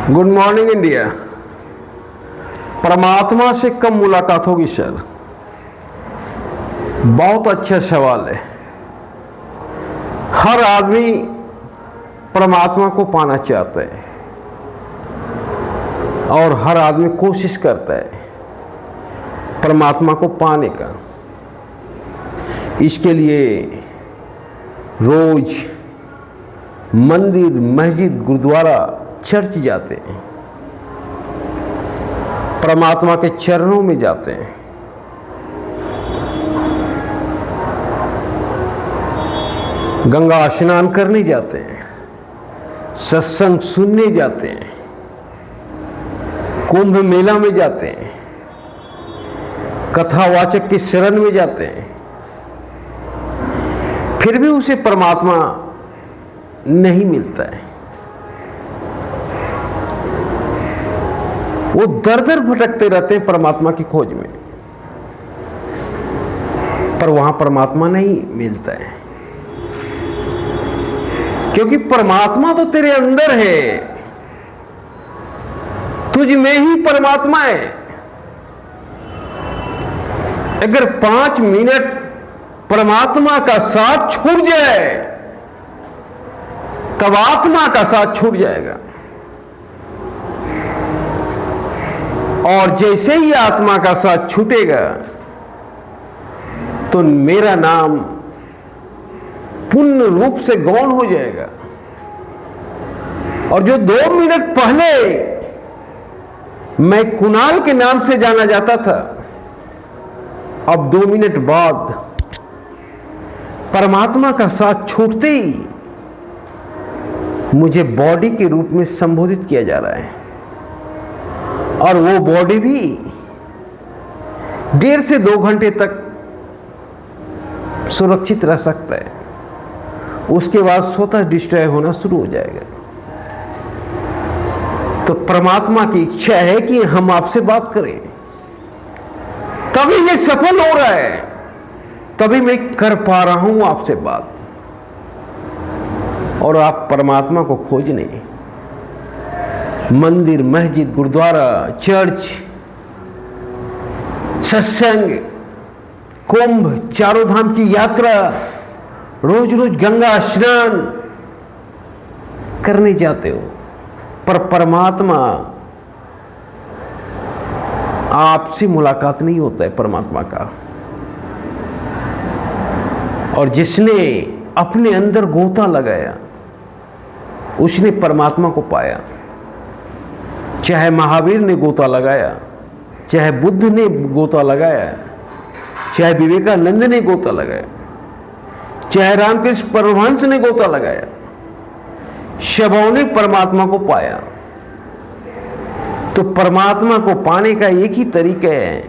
Good morning India. परमात्मा से कब मुलाकात होगी सर? बहुत अच्छा सवाल है। हर आदमी परमात्मा को पाना चाहता है और हर आदमी कोशिश करता है परमात्मा को पाने का। इसके लिए रोज मंदिर, मस्जिद, गुरुद्वारा, चर्च जाते हैं, परमात्मा के चरणों में जाते हैं। गंगा स्नान करने जाते हैं, सत्संग सुनने जाते हैं, कुंभ मेला में जाते हैं, कथावाचक की शरण में जाते हैं। फिर भी उसे परमात्मा नहीं मिलता है। वो दर दर भटकते रहते हैं परमात्मा की खोज में, पर वहां परमात्मा नहीं मिलता है। क्योंकि परमात्मा तो तेरे अंदर है, तुझ में ही परमात्मा है। अगर 5 मिनट परमात्मा का साथ छूट जाए तब आत्मा का साथ छूट जाएगा। और जैसे ही आत्मा का साथ छूटेगा तो मेरा नाम पूर्ण रूप से गौण हो जाएगा। और जो 2 मिनट पहले मैं कुणाल के नाम से जाना जाता था, अब 2 मिनट बाद परमात्मा का साथ छूटते ही मुझे बॉडी के रूप में संबोधित किया जा रहा है। और वो बॉडी भी 1.5 से 2 घंटे तक सुरक्षित रह सकता है, उसके बाद स्वतः डिस्ट्रॉय होना शुरू हो जाएगा। तो परमात्मा की इच्छा है कि हम आपसे बात करें, तभी ये सफल हो रहा है, तभी मैं कर पा रहा हूं आपसे बात। और आप परमात्मा को खोजने मंदिर, मस्जिद, गुरुद्वारा, चर्च, सत्संग, कुंभ, चारों धाम की यात्रा, रोज रोज गंगा स्नान करने जाते हो, पर परमात्मा आपसे मुलाकात नहीं होता है परमात्मा का। और जिसने अपने अंदर गोता लगाया उसने परमात्मा को पाया। चाहे महावीर ने गोता लगाया, चाहे बुद्ध ने गोता लगाया, चाहे विवेकानंद ने गोता लगाया, चाहे रामकृष्ण परमहंस ने गोता लगाया, सबों ने परमात्मा को पाया। तो परमात्मा को पाने का एक ही तरीका है,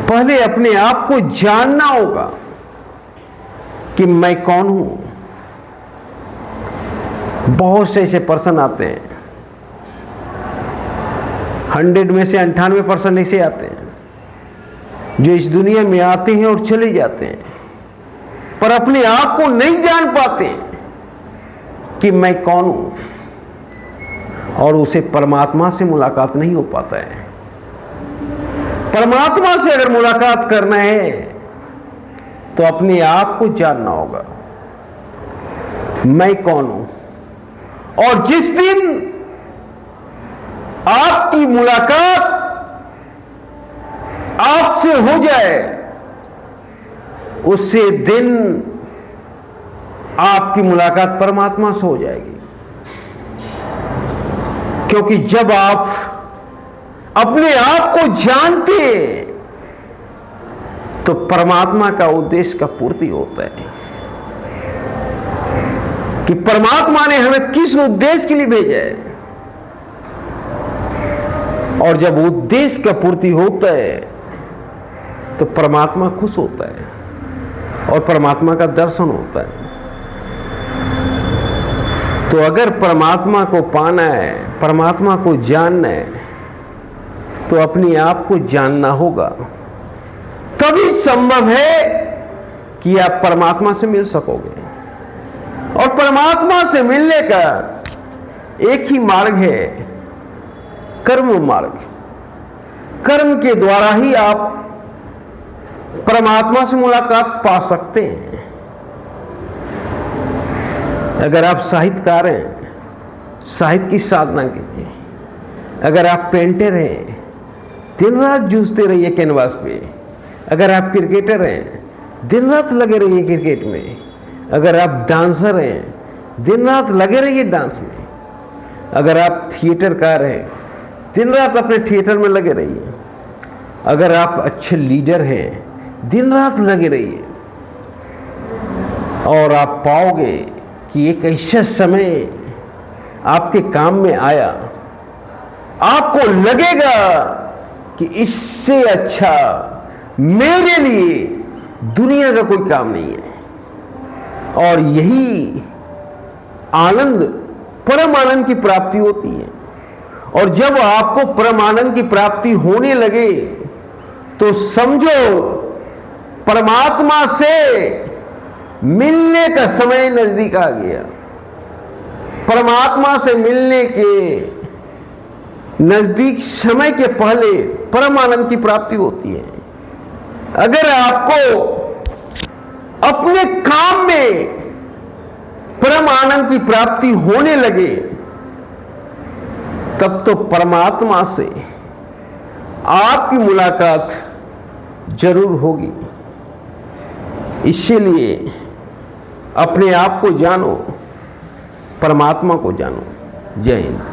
पहले अपने आप को जानना होगा कि मैं कौन हूं। बहुत से ऐसे पर्सन आते हैं, 100 में से 98% ऐसे आते हैं जो इस दुनिया में आते हैं और चले जाते हैं, पर अपने आप को नहीं जान पाते कि मैं कौन हूं। और उसे परमात्मा से मुलाकात नहीं हो पाता है। परमात्मा से अगर मुलाकात करना है तो अपने आप को जानना होगा, मैं कौन हूं। और जिस दिन आपकी मुलाकात आपसे हो जाए, उससे दिन आपकी मुलाकात परमात्मा से हो जाएगी। क्योंकि जब आप अपने आप को जानते तो परमात्मा का उद्देश्य का पूर्ति होता है कि परमात्मा ने हमें किस उद्देश्य के लिए भेजा है। और जब उद्देश्य का पूर्ति होता है तो परमात्मा खुश होता है और परमात्मा का दर्शन होता है। तो अगर परमात्मा को पाना है, परमात्मा को जानना है, तो अपने आप को जानना होगा। तभी संभव है कि आप परमात्मा से मिल सकोगे। और परमात्मा से मिलने का एक ही मार्ग है, कर्म मार्ग। कर्म के द्वारा ही आप परमात्मा से मुलाकात पा सकते हैं। अगर आप साहित्यकार हैं, साहित्य की साधना कीजिए। अगर आप पेंटर हैं, दिन रात जूझते रहिए कैनवास पे। अगर आप क्रिकेटर हैं, दिन रात लगे रहिए क्रिकेट में। अगर आप डांसर हैं, दिन रात लगे रहिए डांस में। अगर आप थिएटरकार हैं, दिन रात अपने थिएटर में लगे रहिए। अगर आप अच्छे लीडर हैं, दिन रात लगे रहिए। और आप पाओगे कि एक ऐसा समय आपके काम में आया, आपको लगेगा कि इससे अच्छा मेरे लिए दुनिया का कोई काम नहीं है। और यही आनंद, परम आनंद की प्राप्ति होती है। और जब आपको परम आनंद की प्राप्ति होने लगे तो समझो परमात्मा से मिलने का समय नजदीक आ गया। परमात्मा से मिलने के नजदीक समय के पहले परम आनंद की प्राप्ति होती है। अगर आपको अपने काम में परम आनंद की प्राप्ति होने लगे, तब तो परमात्मा से आपकी मुलाकात जरूर होगी। इसीलिए अपने आप को जानो, परमात्मा को जानो। जय हिंद।